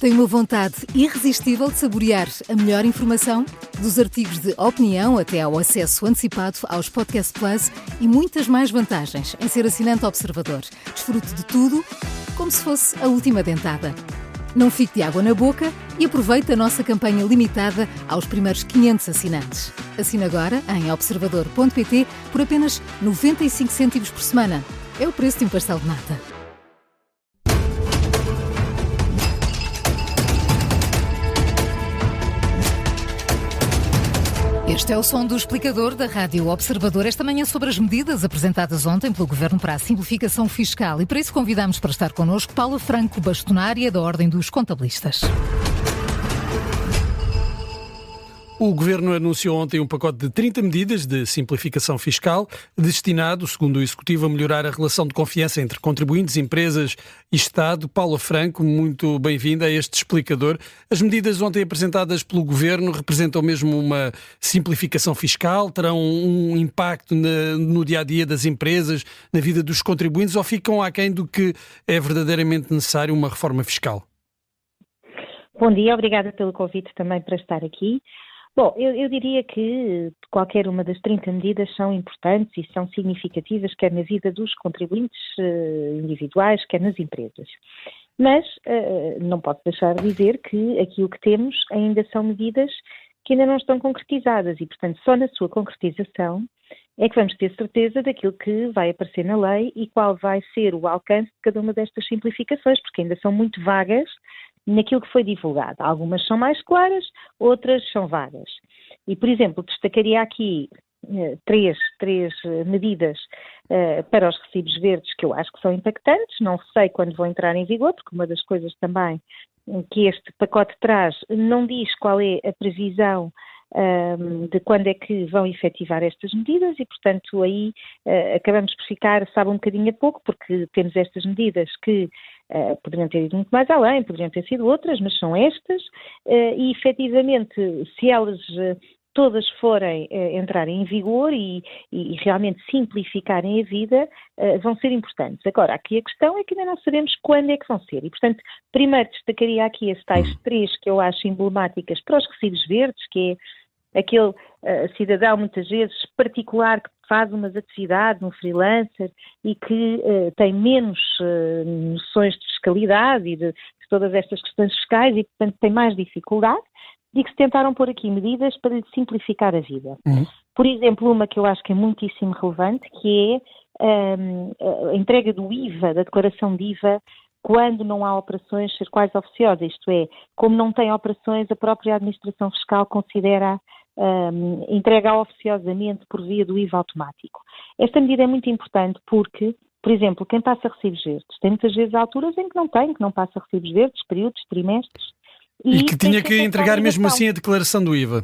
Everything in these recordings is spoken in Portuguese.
Tem uma vontade irresistível de saborear a melhor informação? Dos artigos de opinião até ao acesso antecipado aos Podcast Plus e muitas mais vantagens em ser assinante Observador. Desfrute de tudo como se fosse a última dentada. Não fique de água na boca e aproveite a nossa campanha limitada aos primeiros 500 assinantes. Assine agora em observador.pt por apenas 95 cêntimos por semana. É o preço de um pastel de nata. Este é o som do explicador da Rádio Observador, esta manhã sobre as medidas apresentadas ontem pelo Governo para a simplificação fiscal. E para isso convidamos para estar connosco Paula Franco, bastonária da Ordem dos Contabilistas. O Governo anunciou ontem um pacote de 30 medidas de simplificação fiscal, destinado, segundo o Executivo, a melhorar a relação de confiança entre contribuintes, empresas e Estado. Paula Franco, muito bem-vinda a este explicador. As medidas ontem apresentadas pelo Governo representam mesmo uma simplificação fiscal? Terão um impacto no dia-a-dia das empresas, na vida dos contribuintes, ou ficam aquém do que é verdadeiramente necessário uma reforma fiscal? Bom dia, obrigada pelo convite também para estar aqui. Bom, eu diria que qualquer uma das 30 medidas são importantes e são significativas, quer na vida dos contribuintes individuais, quer nas empresas. Mas não posso deixar de dizer que aqui o que temos ainda são medidas que ainda não estão concretizadas e, portanto, só na sua concretização é que vamos ter certeza daquilo que vai aparecer na lei e qual vai ser o alcance de cada uma destas simplificações, porque ainda são muito vagas naquilo que foi divulgado. Algumas são mais claras, outras são vagas. E, por exemplo, destacaria aqui três medidas para os recibos verdes que eu acho que são impactantes. Não sei quando vão entrar em vigor, porque uma das coisas também que este pacote traz não diz qual é a previsão de quando é que vão efetivar estas medidas e, portanto, aí acabamos por ficar, sabe, um bocadinho a pouco, porque temos estas medidas que poderiam ter ido muito mais além, poderiam ter sido outras, mas são estas e, efetivamente, se elas todas forem entrarem em vigor e realmente simplificarem a vida, vão ser importantes. Agora, aqui a questão é que ainda não sabemos quando é que vão ser. E, portanto, primeiro destacaria aqui as tais três que eu acho emblemáticas para os recibos verdes, que é aquele cidadão, muitas vezes, particular, que faz umas atividades, um freelancer, e que tem menos noções de fiscalidade e de todas estas questões fiscais e, portanto, tem mais dificuldade, e que se tentaram pôr aqui medidas para lhe simplificar a vida. Por exemplo, uma que eu acho que é muitíssimo relevante, que é a entrega do IVA, da declaração de IVA, quando não há operações cercais oficiosas, isto é, como não tem operações, a própria administração fiscal considera entrega oficiosamente por via do IVA automático. Esta medida é muito importante porque, por exemplo, quem passa recibos verdes, tem muitas vezes alturas em que não passa recibos verdes, períodos, trimestres. E que tinha que entregar mesmo assim a declaração do IVA.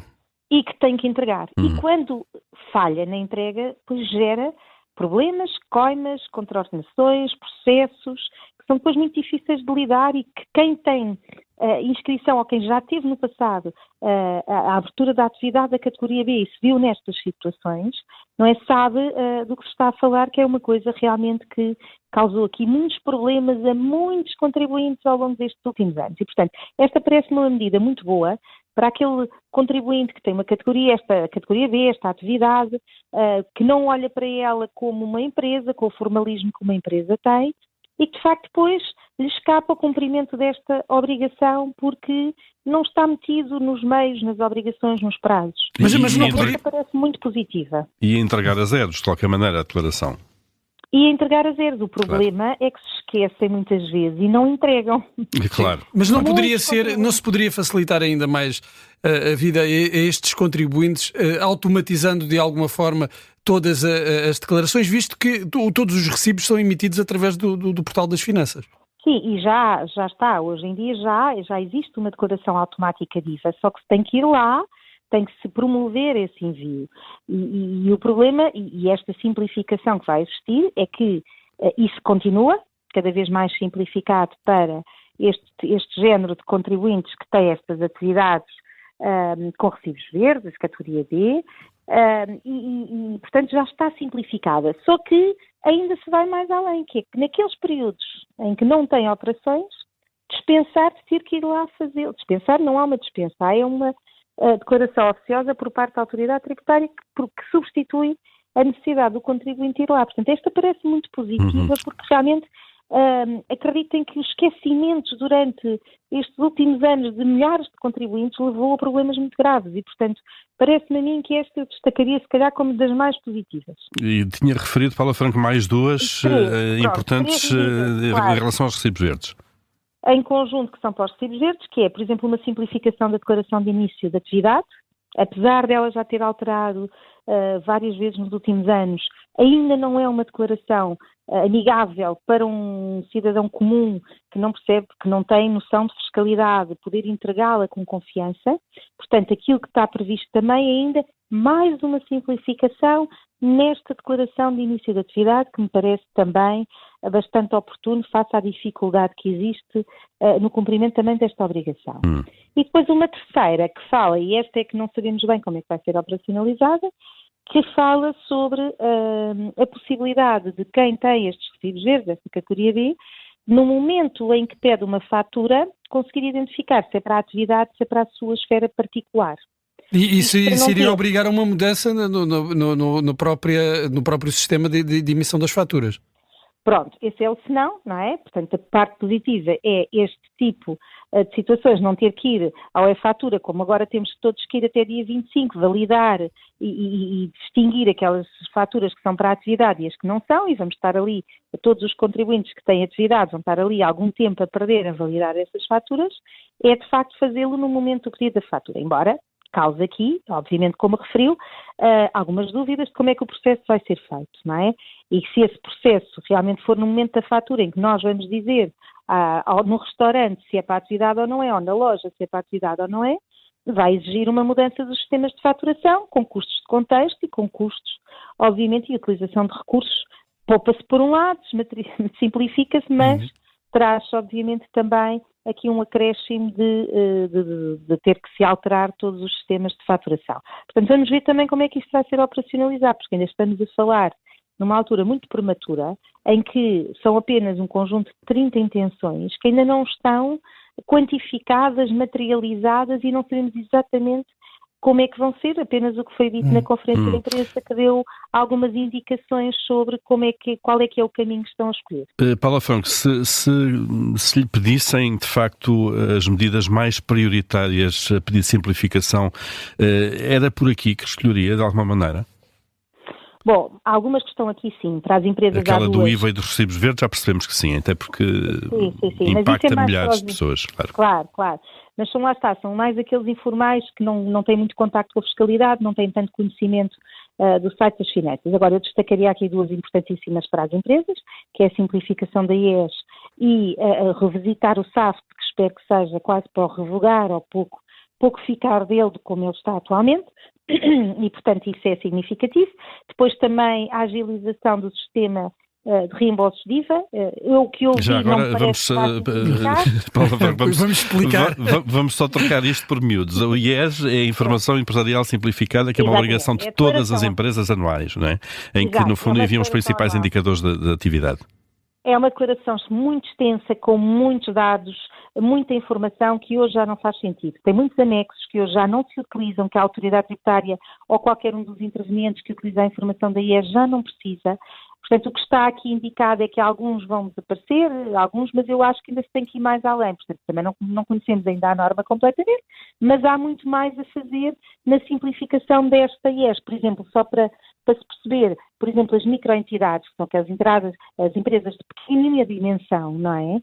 E que tem que entregar. E quando falha na entrega, pois gera problemas, coimas, contraordenações, processos, que são depois muito difíceis de lidar e que quem tem inscrição ou quem já teve no passado a abertura da atividade da categoria B e se viu nestas situações, não é, sabe do que se está a falar, que é uma coisa realmente que causou aqui muitos problemas a muitos contribuintes ao longo destes últimos anos. E, portanto, esta parece-me uma medida muito boa para aquele contribuinte que tem uma categoria, esta categoria B, esta atividade, que não olha para ela como uma empresa, com o formalismo que uma empresa tem, e que de facto depois lhe escapa o cumprimento desta obrigação porque não está metido nos meios, nas obrigações, nos prazos. Mas não parece muito positiva. E entregar a zeros, de qualquer maneira, a declaração. E entregar a zeros. O problema é que se esquecem muitas vezes e não entregam. Claro. Mas não se poderia facilitar ainda mais a vida a estes contribuintes, automatizando de alguma forma todas as declarações, visto que todos os recibos são emitidos através do portal das finanças? Sim, e já está. Hoje em dia já existe uma declaração automática de IVA, só que se tem que ir lá, tem que se promover esse envio. E o problema, e esta simplificação que vai existir, é que isso continua, cada vez mais simplificado para este género de contribuintes que têm estas atividades com recibos verdes, categoria B, e, portanto, já está simplificada. Só que ainda se vai mais além, que é que naqueles períodos em que não tem operações, dispensar de ter que ir lá fazer. Dispensar não há uma dispensa, há uma declaração oficiosa por parte da autoridade tributária que substitui a necessidade do contribuinte ir lá. Portanto, esta parece muito positiva porque realmente acreditem que os esquecimentos durante estes últimos anos de milhares de contribuintes levou a problemas muito graves e, portanto, parece-me a mim que esta eu destacaria, se calhar, como das mais positivas. E tinha referido, Paula Franco, mais duas importantes claro, em relação aos recibos verdes. Em conjunto que são para os recibos verdes, que é, por exemplo, uma simplificação da declaração de início de atividade, apesar dela já ter alterado várias vezes nos últimos anos, ainda não é uma declaração amigável para um cidadão comum que não percebe, que não tem noção de fiscalidade, poder entregá-la com confiança. Portanto, aquilo que está previsto também é ainda mais uma simplificação nesta declaração de início de atividade, que me parece também bastante oportuno face à dificuldade que existe no cumprimento também desta obrigação. E depois uma terceira que fala, e esta é que não sabemos bem como é que vai ser operacionalizada, que fala sobre a possibilidade de quem tem estes recibos verdes, esta categoria B, no momento em que pede uma fatura, conseguir identificar se é para a atividade, se é para a sua esfera particular. E isso iria obrigar a uma mudança no próprio sistema de emissão das faturas? Pronto, esse é o senão, não é? Portanto, a parte positiva é este tipo de situações, não ter que ir ao e-fatura, como agora temos todos que ir até dia 25, validar e distinguir aquelas faturas que são para a atividade e as que não são, e vamos estar ali, todos os contribuintes que têm atividade vão estar ali algum tempo a perder a validar essas faturas, é de facto fazê-lo no momento do pedido da fatura, embora causa aqui, obviamente como referiu, algumas dúvidas de como é que o processo vai ser feito, não é? E se esse processo realmente for no momento da fatura em que nós vamos dizer no restaurante se é para a atividade ou não é, ou na loja se é para a atividade ou não é, vai exigir uma mudança dos sistemas de faturação, com custos de contexto e com custos, obviamente, e utilização de recursos. Poupa-se por um lado, simplifica-se, mas traz, obviamente, também aqui um acréscimo de ter que se alterar todos os sistemas de faturação. Portanto, vamos ver também como é que isto vai ser operacionalizado, porque ainda estamos a falar numa altura muito prematura, em que são apenas um conjunto de 30 intenções que ainda não estão quantificadas, materializadas e não sabemos exatamente como é que vão ser, apenas o que foi dito na conferência de imprensa, que deu algumas indicações sobre qual é que é o caminho que estão a escolher. Paula Franco, se lhe pedissem, de facto, as medidas mais prioritárias a pedir simplificação, era por aqui que escolheria, de alguma maneira? Bom, há algumas que estão aqui sim, para as empresas aquela há duas. do IVA e dos recibos verdes já percebemos que sim, até porque sim. impacta milhares de pessoas. Claro. Mas são mais aqueles informais que não têm muito contacto com a fiscalidade, não têm tanto conhecimento do site das finanças. Agora, eu destacaria aqui duas importantíssimas para as empresas, que é a simplificação da IES e revisitar o SAFT, que espero que seja quase para o revogar ou pouco ficar dele de como ele está atualmente. E, portanto, isso é significativo. Depois também a agilização do sistema de reembolsos de IVA. O que eu ouvi já agora não vamos explicar. Vamos só trocar isto por miúdos. O IES é a Informação Empresarial Simplificada, que é uma obrigação de todas as empresas anuais, não é? Em que, no fundo, enviam os principais indicadores da atividade. É uma declaração muito extensa, com muitos dados, muita informação que hoje já não faz sentido. Tem muitos anexos que hoje já não se utilizam, que a autoridade tributária ou qualquer um dos intervenientes que utiliza a informação da IES já não precisa. Portanto, o que está aqui indicado é que alguns vão desaparecer, mas eu acho que ainda se tem que ir mais além. Portanto, também não conhecemos ainda a norma completamente, mas há muito mais a fazer na simplificação desta IES. Por exemplo, só para se perceber, por exemplo, as microentidades, que são as empresas de pequenina dimensão, não é?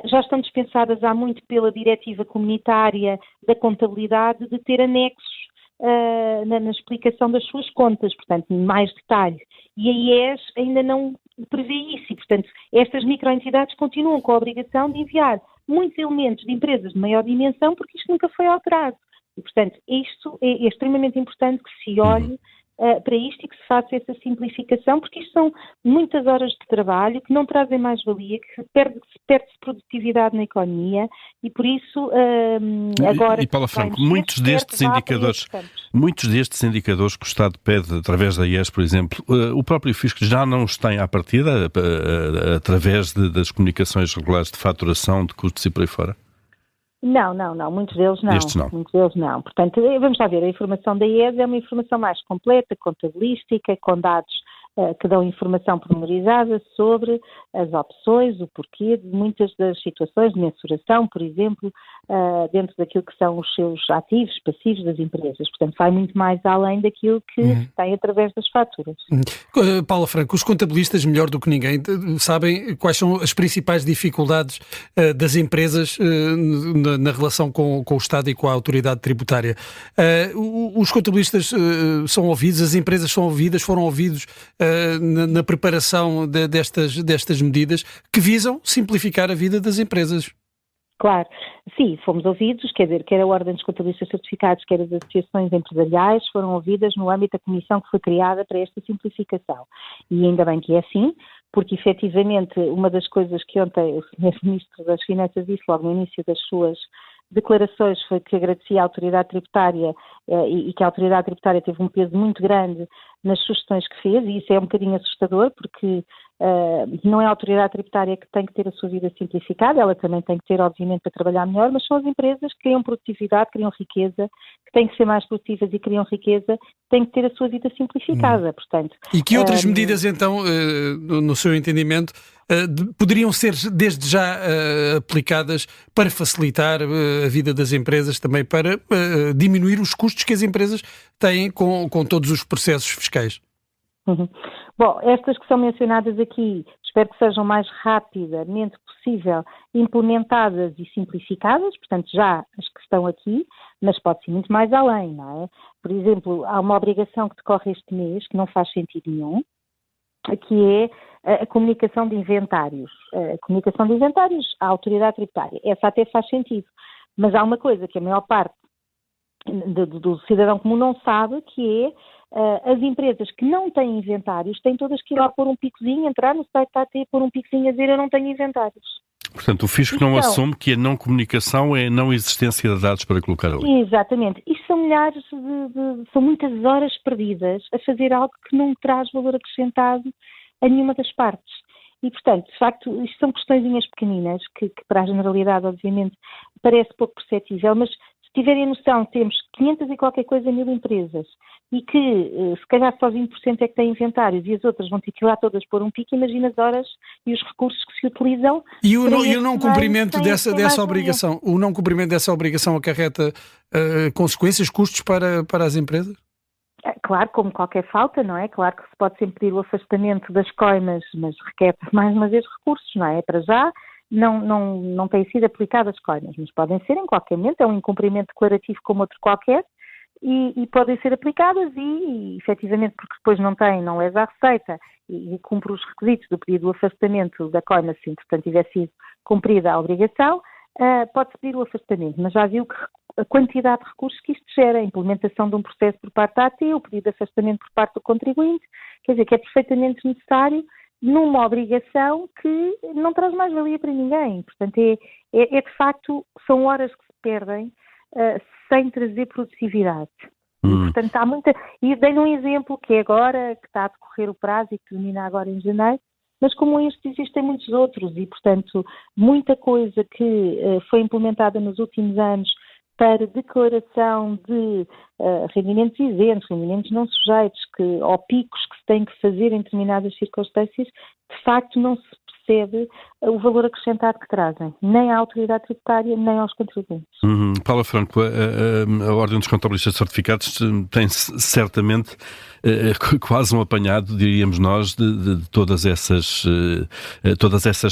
Já estão dispensadas há muito pela diretiva comunitária da contabilidade de ter anexos na explicação das suas contas, portanto, mais detalhe. E a IES ainda não prevê isso e, portanto, estas microentidades continuam com a obrigação de enviar muitos elementos de empresas de maior dimensão porque isto nunca foi alterado. E, portanto, isto é extremamente importante que se olhe para isto e que se faça essa simplificação, porque isto são muitas horas de trabalho que não trazem mais-valia, que perde-se produtividade na economia e por isso agora... E Paula Franco, muitos destes indicadores que o Estado pede através da IES, por exemplo, o próprio Fisco já não os tem à partida através das comunicações regulares de faturação, de custos e por aí fora? Não, muitos deles não. Estes não. Muitos deles não. Portanto, vamos lá ver, a informação da IES é uma informação mais completa, contabilística, com dados que dão informação pormenorizada sobre as opções, o porquê de muitas das situações de mensuração, por exemplo, dentro daquilo que são os seus ativos, passivos das empresas. Portanto, vai muito mais além daquilo que tem através das faturas. Paula Franco, os contabilistas, melhor do que ninguém, sabem quais são as principais dificuldades das empresas na relação com o Estado e com a autoridade tributária. Os contabilistas são ouvidos, as empresas são ouvidas, foram ouvidos na preparação destas medidas que visam simplificar a vida das empresas. Claro, sim, fomos ouvidos, quer dizer, quer a Ordem dos Contabilistas Certificados, quer as associações empresariais foram ouvidas no âmbito da comissão que foi criada para esta simplificação. E ainda bem que é assim, porque efetivamente uma das coisas que ontem o Sr. Ministro das Finanças disse logo no início das suas declarações foi que agradecia à autoridade tributária e que a autoridade tributária teve um peso muito grande nas sugestões que fez, e isso é um bocadinho assustador, porque não é a autoridade tributária que tem que ter a sua vida simplificada, ela também tem que ter, obviamente, para trabalhar melhor, mas são as empresas que criam produtividade, criam riqueza, que têm que ser mais produtivas e criam riqueza, têm que ter a sua vida simplificada, portanto... E que outras medidas, então, no seu entendimento, poderiam ser desde já aplicadas para facilitar a vida das empresas, também para diminuir os custos que as empresas têm com todos os processos fiscais? Bom, estas que são mencionadas aqui, espero que sejam o mais rapidamente possível implementadas e simplificadas, portanto já as que estão aqui, mas pode ser muito mais além, não é? Por exemplo, há uma obrigação que decorre este mês, que não faz sentido nenhum, que é a comunicação de inventários. A comunicação de inventários à autoridade tributária, essa até faz sentido, mas há uma coisa que a maior parte do cidadão comum não sabe, que é as empresas que não têm inventários têm todas que ir lá pôr um picozinho, entrar no site da AT, pôr um picozinho a dizer eu não tenho inventários. Portanto, o Fisco não assume que a não comunicação é a não existência de dados para colocar ali. Exatamente. Isto são milhares são muitas horas perdidas a fazer algo que não traz valor acrescentado a nenhuma das partes. E, portanto, de facto, isto são questõezinhas pequeninas que para a generalidade, obviamente, parece pouco perceptível, mas se tiverem noção, temos 500 e qualquer coisa mil empresas e que se calhar só 20% é que têm inventários e as outras vão ter que ir lá todas pôr um pico, imagina as horas e os recursos que se utilizam. E o não cumprimento dessa obrigação, o não cumprimento dessa obrigação acarreta consequências, custos para as empresas? Claro, como qualquer falta, não é? Claro que se pode sempre pedir o afastamento das coimas, mas requer mais uma vez recursos, não é? Para já não têm sido aplicadas coimas, mas podem ser em qualquer momento, é um incumprimento declarativo como outro qualquer e podem ser aplicadas e efetivamente, porque depois não leva à receita e cumpre os requisitos do pedido do afastamento da coima, se entretanto tiver sido cumprida a obrigação, pode-se pedir o afastamento, mas já viu que a quantidade de recursos que isto gera, a implementação de um processo por parte da AT, o pedido de afastamento por parte do contribuinte, quer dizer que é perfeitamente necessário numa obrigação que não traz mais valia para ninguém. Portanto, é de facto, são horas que se perdem sem trazer produtividade. Portanto, há muita... E dei-lhe um exemplo que é agora, que está a decorrer o prazo e que termina agora em janeiro, mas como este existem muitos outros e, portanto, muita coisa que foi implementada nos últimos anos para declaração de rendimentos isentos, rendimentos não sujeitos, ou picos que se têm que fazer em determinadas circunstâncias, de facto não se percebe o valor acrescentado que trazem, nem à autoridade tributária, nem aos contribuintes. Paula Franco, a Ordem dos Contabilistas Certificados tem certamente quase um apanhado, diríamos nós, de todas essas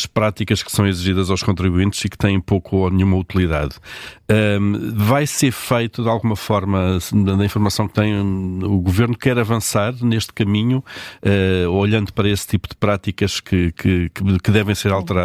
práticas que são exigidas aos contribuintes e que têm pouco ou nenhuma utilidade. Vai ser feito de alguma forma, da informação que tem, o Governo quer avançar neste caminho, olhando para esse tipo de práticas que devem ser alteradas?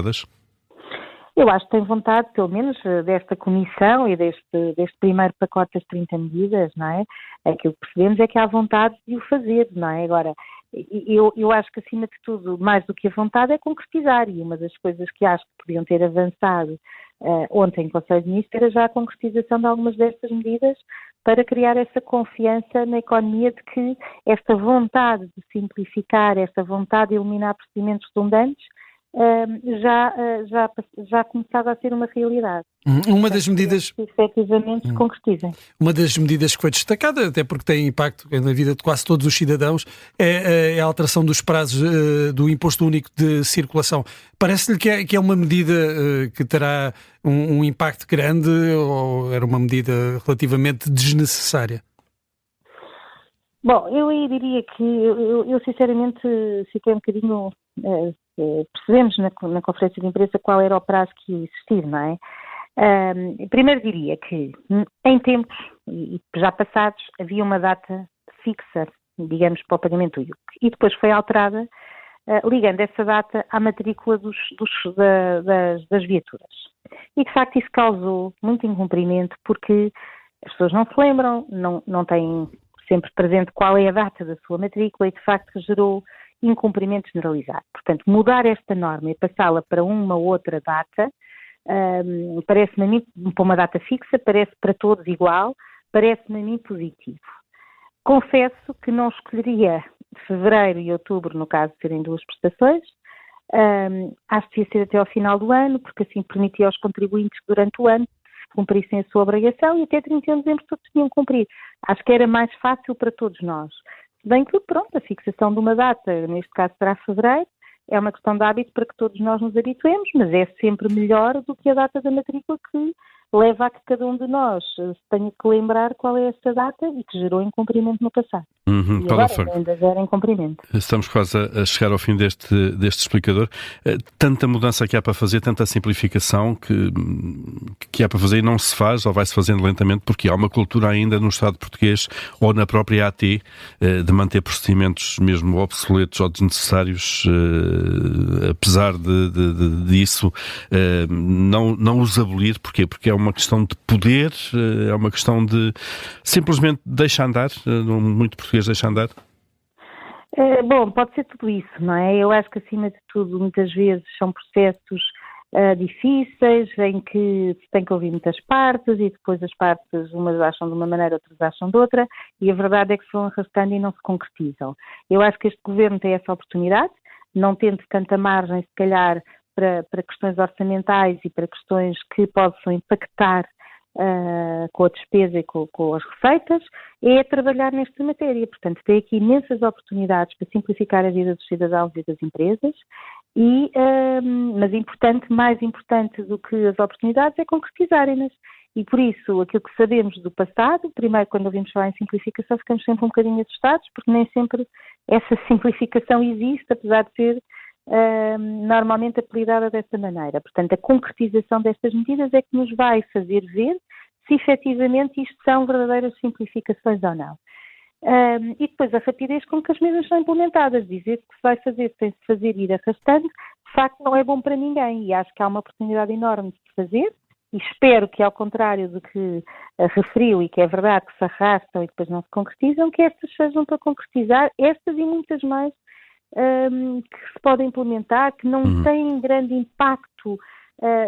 Eu acho que tem vontade, pelo menos, desta comissão e deste primeiro pacote das 30 medidas, não é? Aquilo que percebemos é que há vontade de o fazer, não é? Agora, eu acho que, acima de tudo, mais do que a vontade é concretizar, e uma das coisas que acho que podiam ter avançado ontem no Conselho de Ministros era já a concretização de algumas destas medidas para criar essa confiança na economia de que esta vontade de simplificar, esta vontade de eliminar procedimentos redundantes já começava a ser uma realidade. Uma das medidas que efetivamente se concretizem. Uma das medidas que foi destacada, até porque tem impacto na vida de quase todos os cidadãos, é a alteração dos prazos do Imposto Único de Circulação. Parece-lhe que é uma medida que terá um impacto grande, ou era uma medida relativamente desnecessária? Bom, eu aí diria que eu sinceramente fiquei um bocadinho... percebemos na conferência de imprensa qual era o prazo que ia existir, não é? Primeiro diria que em tempos já passados havia uma data fixa, digamos, para o pagamento do IUC, e depois foi alterada ligando essa data à matrícula das viaturas. E de facto isso causou muito incumprimento porque as pessoas não se lembram, não têm sempre presente qual é a data da sua matrícula e de facto gerou incumprimento generalizado. Portanto, mudar esta norma e passá-la para uma outra data, parece-me a mim, para uma data fixa, parece para todos igual, parece-me a mim positivo. Confesso que não escolheria fevereiro e outubro, no caso de serem duas prestações, acho que ia ser até ao final do ano, porque assim permitia aos contribuintes que durante o ano cumprissem a sua obrigação e até 31 de dezembro todos tinham que cumprir. Acho que era mais fácil para todos nós. Bem que, pronto, a fixação de uma data, neste caso será fevereiro, é uma questão de hábito para que todos nós nos habituemos, mas é sempre melhor do que a data da matrícula que leva a que cada um de nós se tenha que lembrar qual é essa data e que gerou incumprimento no passado. E agora ainda gera incumprimento. Estamos quase a chegar ao fim deste explicador. Tanta mudança que há para fazer, tanta simplificação que há para fazer e não se faz, ou vai-se fazendo lentamente, porque há uma cultura ainda no Estado português ou na própria AT de manter procedimentos mesmo obsoletos ou desnecessários, apesar disso, não os abolir. Porquê? Porque é uma questão de poder, é uma questão de simplesmente deixar andar, muito português deixa andar? Bom, pode ser tudo isso, não é? Eu acho que acima de tudo muitas vezes são processos difíceis em que se tem que ouvir muitas partes e depois as partes umas acham de uma maneira, outras acham de outra e a verdade é que se vão arrastando e não se concretizam. Eu acho que este governo tem essa oportunidade, não tendo tanta margem se calhar para questões orçamentais e para questões que possam impactar com a despesa e com as receitas, é trabalhar nesta matéria. Portanto, tem aqui imensas oportunidades para simplificar a vida dos cidadãos e das empresas, mas mais importante do que as oportunidades é concretizarem-nas. E por isso, aquilo que sabemos do passado, primeiro quando ouvimos falar em simplificação ficamos sempre um bocadinho assustados, porque nem sempre essa simplificação existe, apesar de ser normalmente apelidada desta maneira. Portanto, a concretização destas medidas é que nos vai fazer ver se efetivamente isto são verdadeiras simplificações ou não. E depois a rapidez com que as mesmas são implementadas. Dizer que se vai fazer sem se fazer ir arrastando, de facto não é bom para ninguém e acho que há uma oportunidade enorme de se fazer e espero que, ao contrário do que referiu e que é verdade que se arrastam e depois não se concretizam, que estas sejam para concretizar, estas e muitas mais que se podem implementar, que não têm grande impacto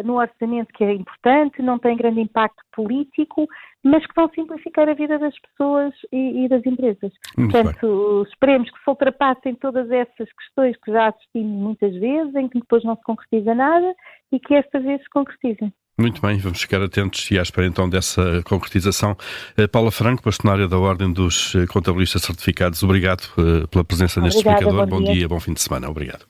no orçamento, que é importante, não têm grande impacto político, mas que vão simplificar a vida das pessoas e das empresas. Portanto, esperemos que se ultrapassem todas essas questões que já assistimos muitas vezes, em que depois não se concretiza nada e que esta vez se concretizem. Muito bem, vamos ficar atentos e à espera então dessa concretização. Paula Franco, bastonária da Ordem dos Contabilistas Certificados, obrigado pela presença neste explicador. Bom dia, bom fim de semana. Obrigado.